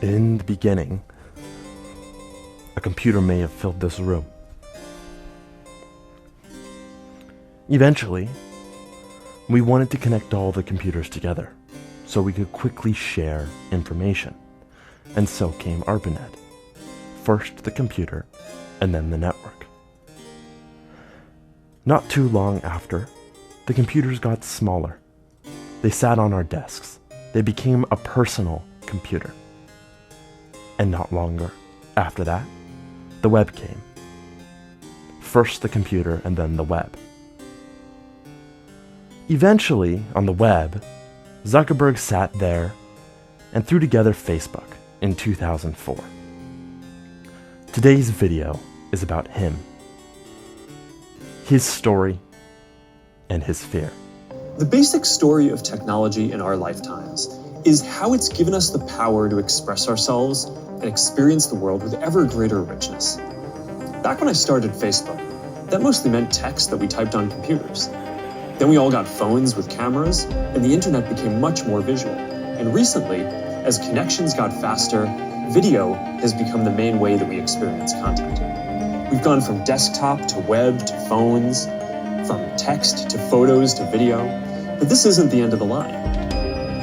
In the beginning, a computer may have filled this room. Eventually, we wanted to connect all the computers together so we could quickly share information. And so came ARPANET. First the computer, and then the network. Not too long after, the computers got smaller. They sat on our desks. They became a personal computer. And not longer after that, the web came. First the computer, and then the web. Eventually, on the web, Zuckerberg sat there and threw together Facebook in 2004. Today's video is about him, his story, and his fear. The basic story of technology in our lifetimes is how it's given us the power to express ourselves and experience the world with ever greater richness. Back when I started Facebook, that mostly meant text that we typed on computers. Then we all got phones with cameras, and the internet became much more visual. And recently, as connections got faster, video has become the main way that we experience content. We've gone from desktop to web to phones, from text to photos to video, but this isn't the end of the line.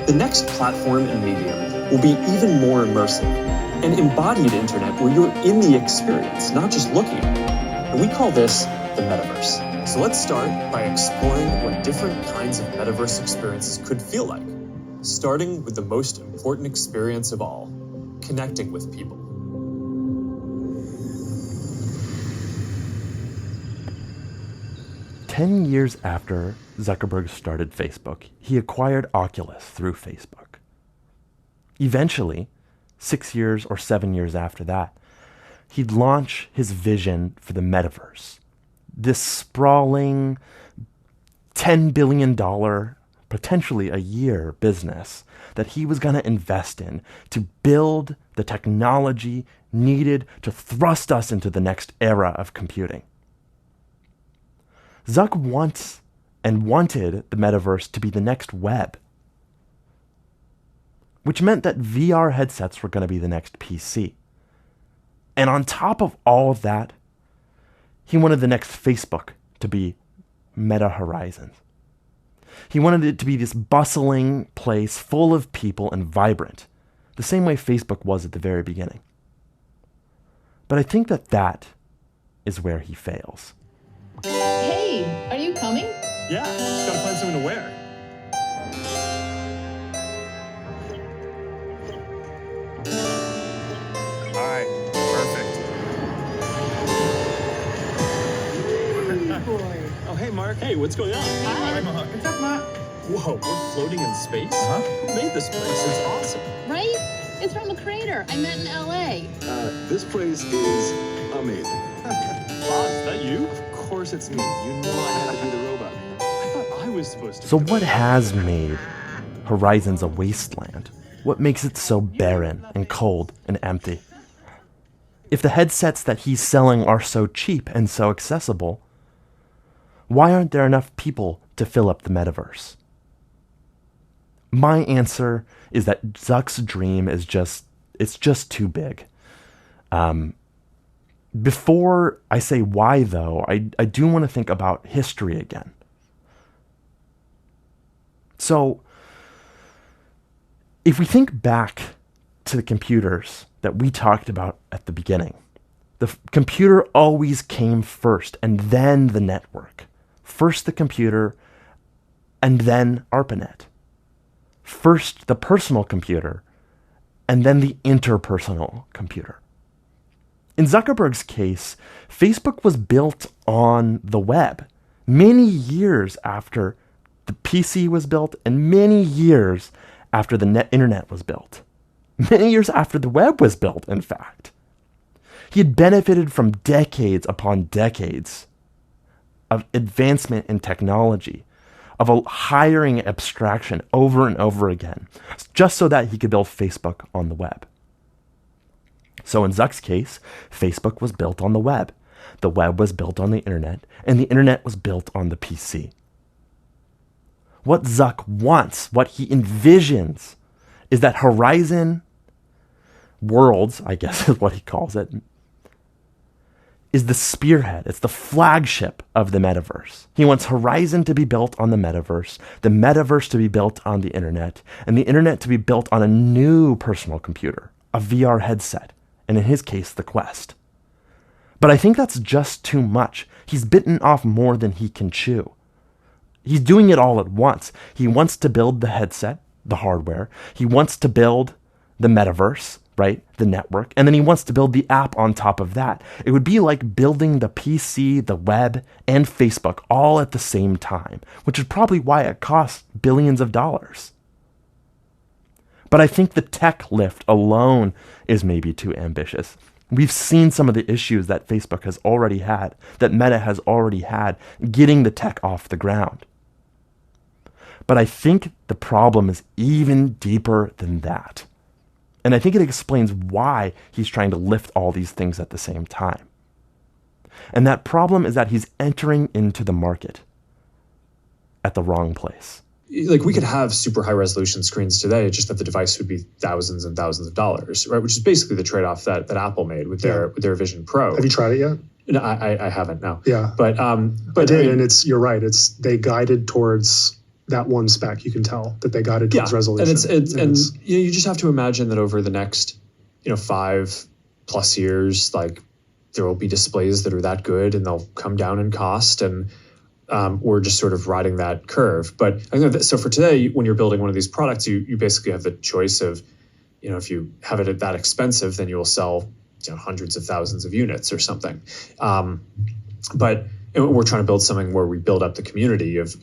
The next platform and medium will be even more immersive, an embodied internet where you're in the experience, not just looking at it. And we call this the Metaverse. So let's start by exploring what different kinds of Metaverse experiences could feel like, starting with the most important experience of all, connecting with people. Ten years after Zuckerberg started Facebook, he acquired Oculus through Facebook. Eventually, 6 years or 7 years after that, he'd launch his vision for the Metaverse. This sprawling $10 billion, potentially a year business that he was going to invest in to build the technology needed to thrust us into the next era of computing. Zuck wants and wanted the Metaverse to be the next web, which meant that VR headsets were going to be the next PC. And on top of all of that, he wanted the next Facebook to be Meta Horizons. He wanted it to be this bustling place full of people and vibrant, the same way Facebook was at the very beginning. But I think that is where he fails. Hey, are you coming? Yeah, just gotta find something to wear. All right, perfect. Boy. Oh, hey, Mark. Hey, what's going on? Hi. What's up, Mark? Whoa, we're floating in space? Who made this place? It's awesome. Right? It's from a crater I met in LA. This place is amazing. Bob, is that you? Of course it's me. You know I had to be the robot. I thought I was supposed to. So what has made Horizons a wasteland? What makes it so barren and cold and empty? If the headsets that he's selling are so cheap and so accessible, why aren't there enough people to fill up the Metaverse? My answer is that Zuck's dream is just too big. Before I say why, though, I do want to think about history again. So, if we think back to the computers that we talked about at the beginning, the computer always came first, and then the network. First the computer, and then ARPANET. First the personal computer, and then the interpersonal computer. In Zuckerberg's case, Facebook was built on the web many years after the PC was built and many years after the internet was built. Many years after the web was built, in fact. He had benefited from decades upon decades of advancement in technology, of a hiring abstraction over and over again, just so that he could build Facebook on the web. So in Zuck's case, Facebook was built on the web was built on the internet, and the internet was built on the PC. What Zuck wants, what he envisions, is that Horizon worlds, I guess is what he calls it, is the spearhead. It's the flagship of the metaverse. He wants Horizon to be built on the metaverse to be built on the internet, and the internet to be built on a new personal computer, a VR headset, and in his case, the Quest. But I think that's just too much. He's bitten off more than he can chew. He's doing it all at once. He wants to build the headset, the hardware. He wants to build the metaverse, right? The network. And then he wants to build the app on top of that. It would be like building the PC, the web, and Facebook all at the same time, which is probably why it costs billions of dollars. But I think the tech lift alone is maybe too ambitious. We've seen some of the issues that Facebook has already had, that Meta has already had, getting the tech off the ground. But I think the problem is even deeper than that. And I think it explains why he's trying to lift all these things at the same time. And that problem is that he's entering into the market at the wrong place. Like, we could have super high resolution screens today, just that the device would be thousands and thousands of dollars, right? Which is basically the trade-off that Apple made with their Vision Pro. Have you tried it yet? No, I haven't, no. Yeah. But I did, and you're right. They guided towards that one spec. You can tell that they guided towards resolution. And you just have to imagine that over the next 5+ years, like, there will be displays that are that good and they'll come down in cost, and we're just sort of riding that curve. But I think so for today, when you're building one of these products, you basically have the choice of, if you have it at that expensive, then you will sell hundreds of thousands of units or something. But we're trying to build something where we build up the community of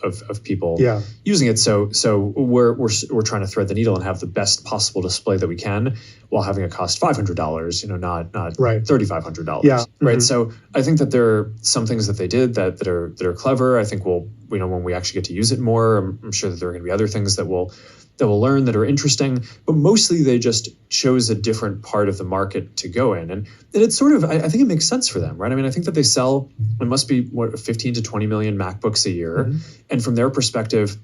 people using it. So we're trying to thread the needle and have the best possible display that we can, while having it cost $500, not $3,500. Yeah. Right. Mm-hmm. So I think that there are some things that they did that are clever. I think when we actually get to use it more, I'm sure that there are going to be other things that we'll learn that are interesting, but mostly they just chose a different part of the market to go in. And it's sort of, I think it makes sense for them, right? I mean, I think that they sell, it must be 15 to 20 million MacBooks a year. Mm-hmm. And from their perspective,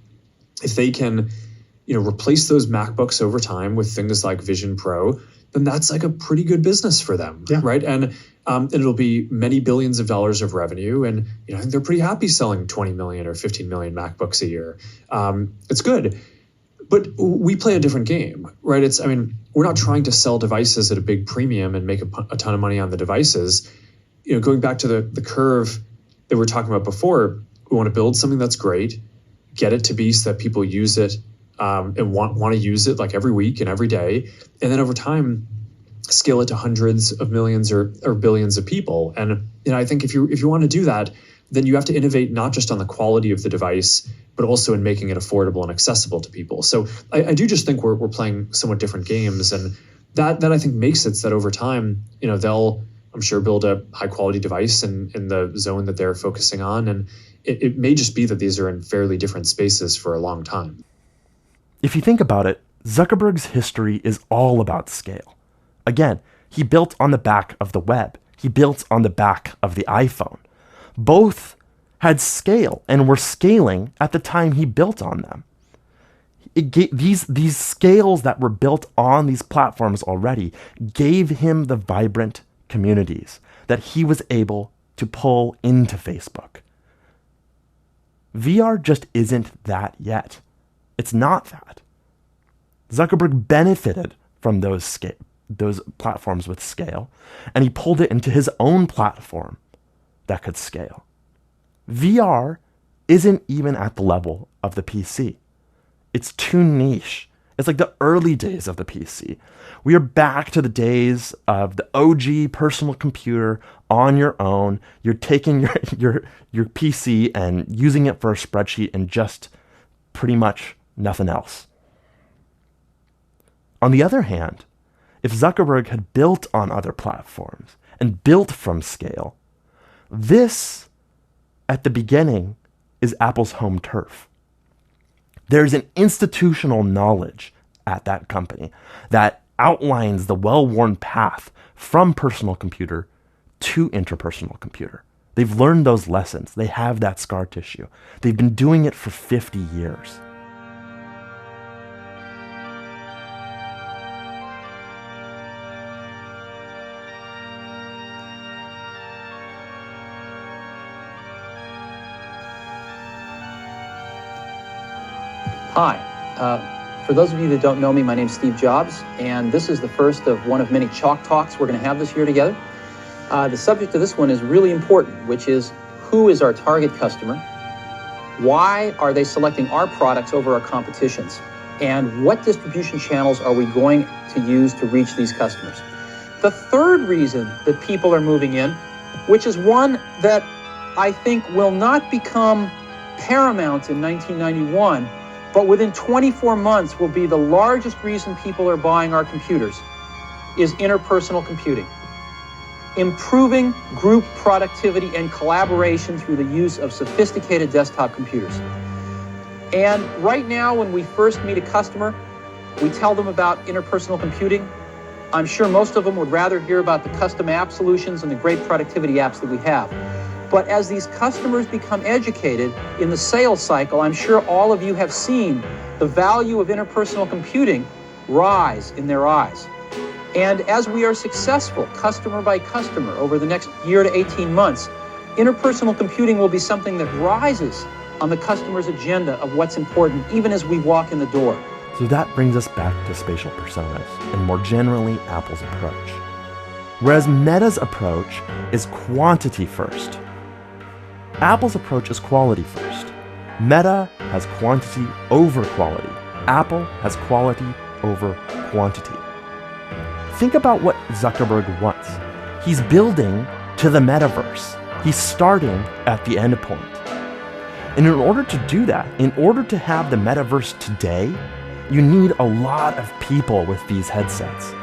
if they can, replace those MacBooks over time with things like Vision Pro, then that's like a pretty good business for them, right? And it'll be many billions of dollars of revenue. And, I think they're pretty happy selling 20 million or 15 million MacBooks a year. It's good. But we play a different game, right? We're not trying to sell devices at a big premium and make a ton of money on the devices. Going back to the curve that we were talking about before, we want to build something that's great, get it to be so that people use it and want to use it like every week and every day. And then over time, scale it to hundreds of millions or billions of people. And I think if you want to do that, then you have to innovate not just on the quality of the device, but also in making it affordable and accessible to people. So I do just think we're playing somewhat different games, and that I think makes it so that over time, they'll, I'm sure, build a high quality device in the zone that they're focusing on. And it may just be that these are in fairly different spaces for a long time. If you think about it, Zuckerberg's history is all about scale. Again, he built on the back of the web. He built on the back of the iPhone. Both had scale and were scaling at the time he built on them. These scales that were built on these platforms already gave him the vibrant communities that he was able to pull into Facebook. VR just isn't that yet. It's not that. Zuckerberg benefited from those platforms with scale, and he pulled it into his own platform that could scale. VR isn't even at the level of the PC. It's too niche. It's like the early days of the PC. We are back to the days of the OG personal computer on your own. You're taking your PC and using it for a spreadsheet and just pretty much nothing else. On the other hand, if Zuckerberg had built on other platforms and built from scale, this, at the beginning, is Apple's home turf. There's an institutional knowledge at that company that outlines the well-worn path from personal computer to interpersonal computer. They've learned those lessons. They have that scar tissue. They've been doing it for 50 years. Hi. For those of you that don't know me, my name's Steve Jobs, and this is the first of one of many Chalk Talks we're going to have this year together. The subject of this one is really important, which is who is our target customer? Why are they selecting our products over our competition's? And what distribution channels are we going to use to reach these customers? The third reason that people are moving in, which is one that I think will not become paramount in 1991, but within 24 months will be the largest reason people are buying our computers, is interpersonal computing. Improving group productivity and collaboration through the use of sophisticated desktop computers. And right now, when we first meet a customer, we tell them about interpersonal computing. I'm sure most of them would rather hear about the custom app solutions and the great productivity apps that we have. But as these customers become educated in the sales cycle, I'm sure all of you have seen the value of interpersonal computing rise in their eyes. And as we are successful, customer by customer, over the next year to 18 months, interpersonal computing will be something that rises on the customer's agenda of what's important, even as we walk in the door. So that brings us back to spatial personas, and more generally, Apple's approach. Whereas Meta's approach is quantity first, Apple's approach is quality first. Meta has quantity over quality. Apple has quality over quantity. Think about what Zuckerberg wants. He's building to the metaverse. He's starting at the endpoint. And in order to do that, in order to have the metaverse today, you need a lot of people with these headsets.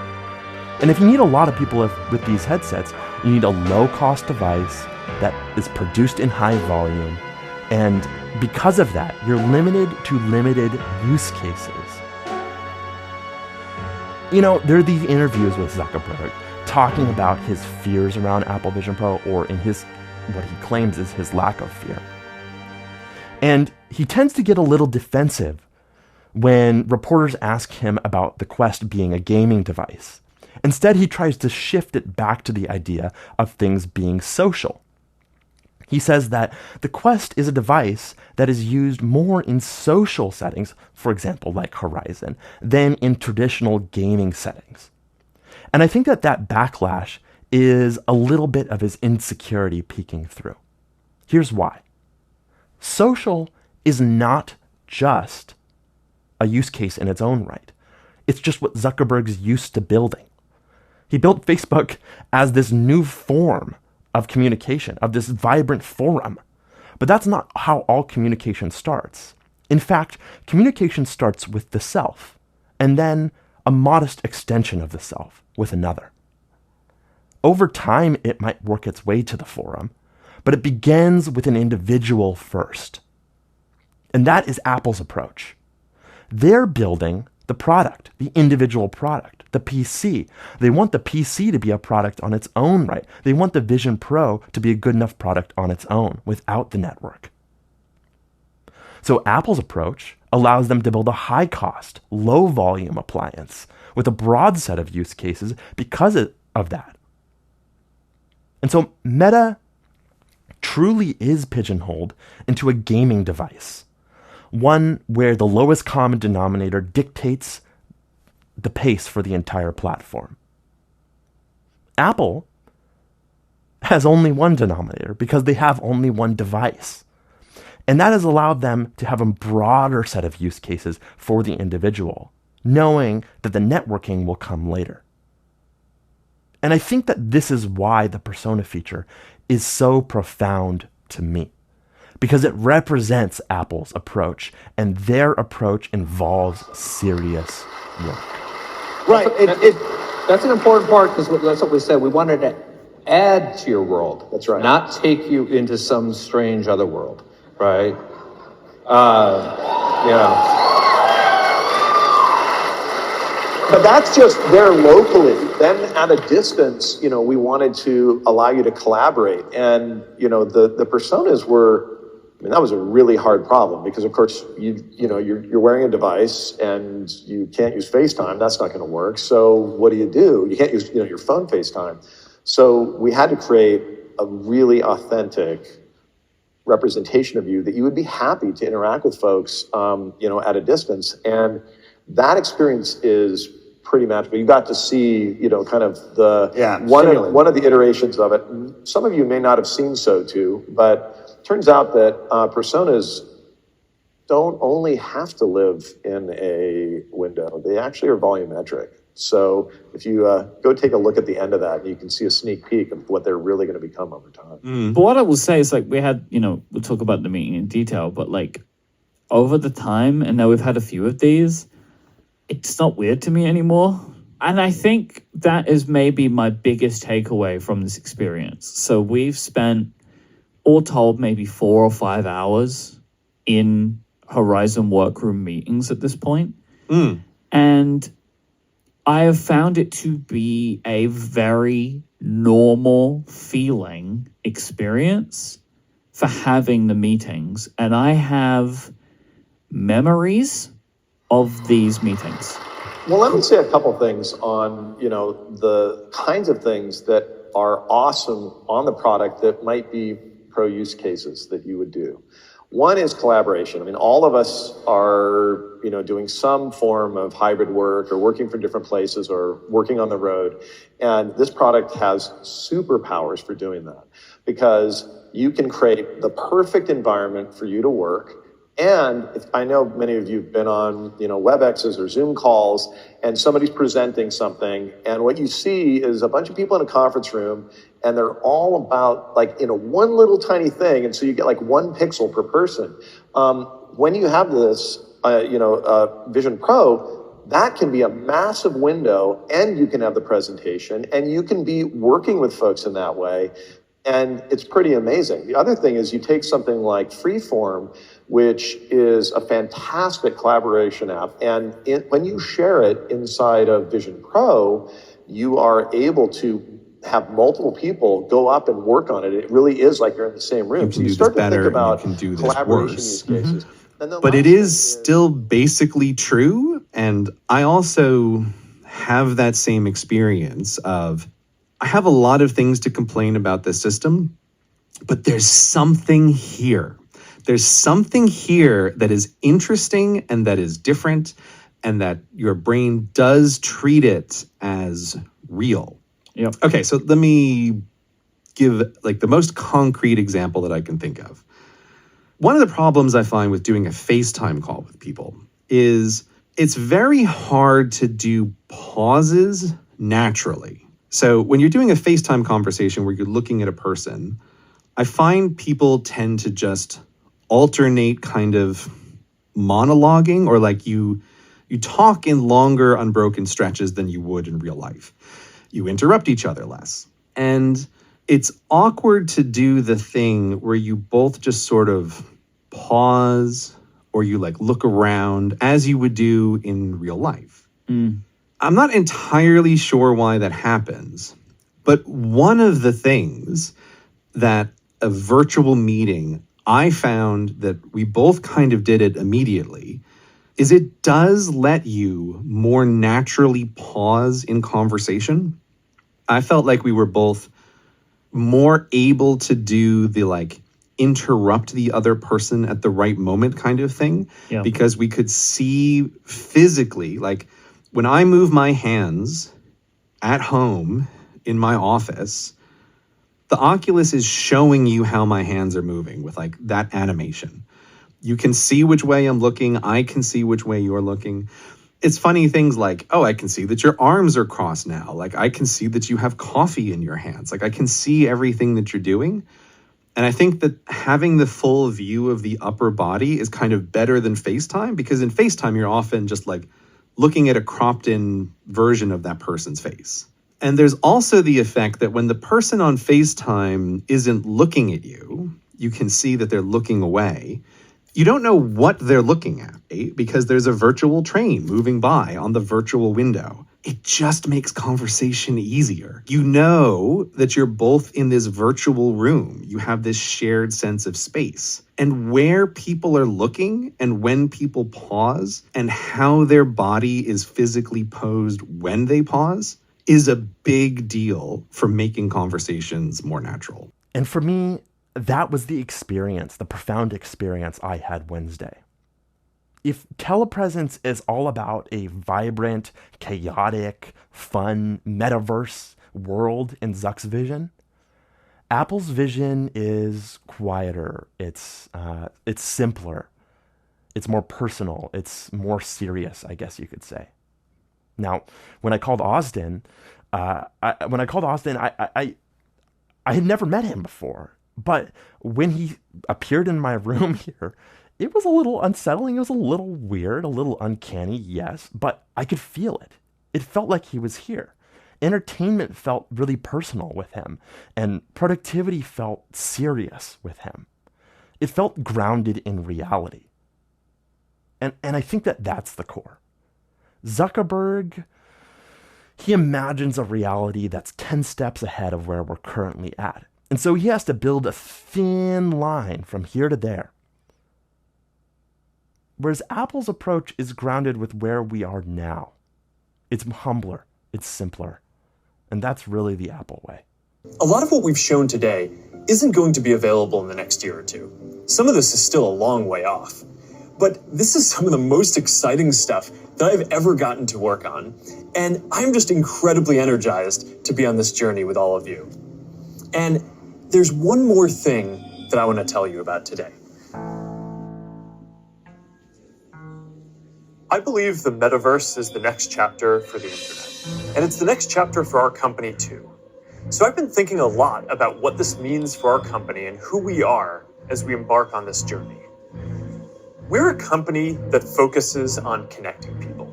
And if you need a lot of people with these headsets, you need a low-cost device that is produced in high volume. And because of that, you're limited to limited use cases. You know, there are these interviews with Zuckerberg talking about his fears around Apple Vision Pro, or in his, what he claims is his lack of fear. And he tends to get a little defensive when reporters ask him about the Quest being a gaming device. Instead, he tries to shift it back to the idea of things being social. He says that the Quest is a device that is used more in social settings, for example, like Horizon, than in traditional gaming settings. And I think that that backlash is a little bit of his insecurity peeking through. Here's why. Social is not just a use case in its own right. It's just what Zuckerberg's used to building. He built Facebook as this new form of communication, of this vibrant forum. But that's not how all communication starts. In fact, communication starts with the self, and then a modest extension of the self with another. Over time, it might work its way to the forum, but it begins with an individual first. And that is Apple's approach. They're building the product, the individual product, the PC. They want the PC to be a product on its own right. They want the Vision Pro to be a good enough product on its own without the network. So Apple's approach allows them to build a high-cost, low-volume appliance with a broad set of use cases because of that. And so Meta truly is pigeonholed into a gaming device, one where the lowest common denominator dictates the pace for the entire platform. Apple has only one denominator because they have only one device. And that has allowed them to have a broader set of use cases for the individual, knowing that the networking will come later. And I think that this is why the persona feature is so profound to me, because it represents Apple's approach, and their approach involves serious work. Right. That's an important part, because that's what we said. We wanted to add to your world. That's right. Not take you into some strange other world, right? But that's just there locally. Then at a distance, we wanted to allow you to collaborate. And, the personas were, that was a really hard problem because, of course, you're wearing a device and you can't use FaceTime. That's not going to work. So what do? You can't use, your phone FaceTime. So we had to create a really authentic representation of you that you would be happy to interact with folks, at a distance. And that experience is pretty magical. You got to see, kind of one of the iterations of it. Some of you may not have seen so too, but it turns out that personas don't only have to live in a window. They actually are volumetric. So if you go take a look at the end of that, you can see a sneak peek of what they're really going to become over time. But what I will say is, like, we had, we'll talk about the meeting in detail, but like over the time, and now we've had a few of these, it's not weird to me anymore. And I think that is maybe my biggest takeaway from this experience. So we've spent, all told, maybe 4 or 5 hours in Horizon workroom meetings at this point. And I have found it to be a very normal feeling experience for having the meetings. And I have memories of these meetings. Well, let me say a couple things on, the kinds of things that are awesome on the product that might be pro use cases that you would do. One is collaboration. I mean, all of us are, doing some form of hybrid work or working from different places or working on the road. And this product has superpowers for doing that because you can create the perfect environment for you to work. And I know many of you have been on, WebExes or Zoom calls, and somebody's presenting something, and what you see is a bunch of people in a conference room, and they're all about one little tiny thing, and so you get 1 pixel per person. When you have this, Vision Pro, that can be a massive window, and you can have the presentation, and you can be working with folks in that way. And it's pretty amazing. The other thing is you take something like Freeform, which is a fantastic collaboration app. And when you share it inside of Vision Pro, you are able to have multiple people go up and work on it. It really is like you're in the same room. So you start to think about collaboration use cases. But it is still basically true. And I also have that same experience of, I have a lot of things to complain about this system, but there's something here. There's something here that is interesting and that is different and that your brain does treat it as real. Yep. Okay, so let me give the most concrete example that I can think of. One of the problems I find with doing a FaceTime call with people is it's very hard to do pauses naturally. So when you're doing a FaceTime conversation where you're looking at a person, I find people tend to just alternate kind of monologuing, or you talk in longer unbroken stretches than you would in real life. You interrupt each other less. And it's awkward to do the thing where you both just sort of pause or you look around as you would do in real life. I'm not entirely sure why that happens, but one of the things that a virtual meeting, I found that we both kind of did it immediately, is it does let you more naturally pause in conversation. I felt like we were both more able to do the interrupt the other person at the right moment kind of thing, because we could see physically, when I move my hands at home in my office, the Oculus is showing you how my hands are moving with that animation. You can see which way I'm looking. I can see which way you're looking. It's funny things I can see that your arms are crossed now. I can see that you have coffee in your hands. I can see everything that you're doing. And I think that having the full view of the upper body is kind of better than FaceTime, because in FaceTime, you're often just looking at a cropped in version of that person's face. And there's also the effect that when the person on FaceTime isn't looking at you, you can see that they're looking away. You don't know what they're looking at, right? Because there's a virtual train moving by on the virtual window. It just makes conversation easier. You know that you're both in this virtual room. You have this shared sense of space. And where people are looking and when people pause and how their body is physically posed when they pause is a big deal for making conversations more natural. And for me, that was the experience, the profound experience I had Wednesday. If telepresence is all about a vibrant, chaotic, fun metaverse world in Zuck's vision, Apple's vision is quieter. It's simpler. It's more personal. It's more serious, I guess you could say. Now, when I called Austin, I had never met him before. But when he appeared in my room here, it was a little unsettling. It was a little weird, a little uncanny, yes, but I could feel it. It felt like he was here. Entertainment felt really personal with him, and productivity felt serious with him. It felt grounded in reality. And I think that that's the core. Zuckerberg, he imagines a reality that's 10 steps ahead of where we're currently at. And so he has to build a thin line from here to there. Whereas Apple's approach is grounded with where we are now. It's humbler, it's simpler. And that's really the Apple way. A lot of what we've shown today isn't going to be available in the next year or two. Some of this is still a long way off. But this is some of the most exciting stuff that I've ever gotten to work on. And I'm just incredibly energized to be on this journey with all of you. And there's one more thing that I want to tell you about today. I believe the metaverse is the next chapter for the internet. And it's the next chapter for our company too. So I've been thinking a lot about what this means for our company and who we are as we embark on this journey. We're a company that focuses on connecting people.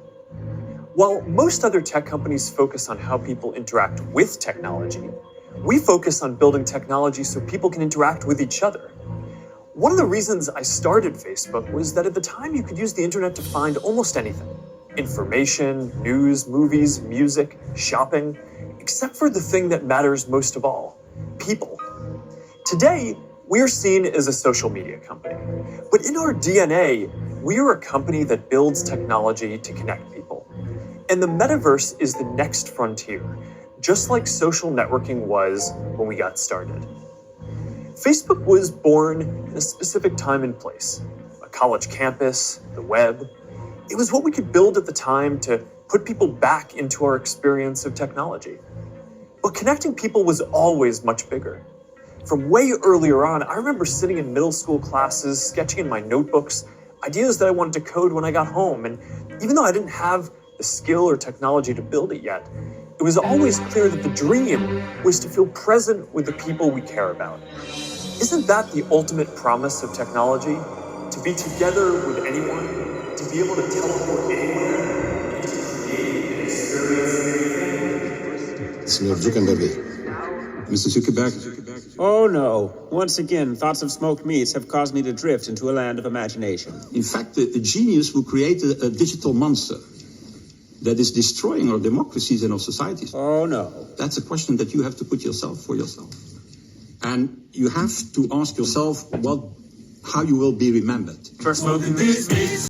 While most other tech companies focus on how people interact with technology, we focus on building technology so people can interact with each other. One of the reasons I started Facebook was that at the time you could use the internet to find almost anything. Information, news, movies, music, shopping, except for the thing that matters most of all, people. Today, we're seen as a social media company, but in our DNA, we are a company that builds technology to connect people. And the metaverse is the next frontier, just like social networking was when we got started. Facebook was born in a specific time and place, a college campus, the web. It was what we could build at the time to put people back into our experience of technology. But connecting people was always much bigger. From way earlier on, I remember sitting in middle school classes, sketching in my notebooks, ideas that I wanted to code when I got home. And even though I didn't have the skill or technology to build it yet, it was always clear that the dream was to feel present with the people we care about. Isn't that the ultimate promise of technology? To be together with anyone, to be able to teleport anywhere, and to create and experience anything? Senor Zuckerberg. Mr. Zuckerberg. Oh no. Once again, thoughts of smoked meats have caused me to drift into a land of imagination. In fact, a genius who created a digital monster that is destroying our democracies and our societies. Oh no. That's a question that you have to put for yourself. And you have to ask yourself how you will be remembered. For smoking these meats.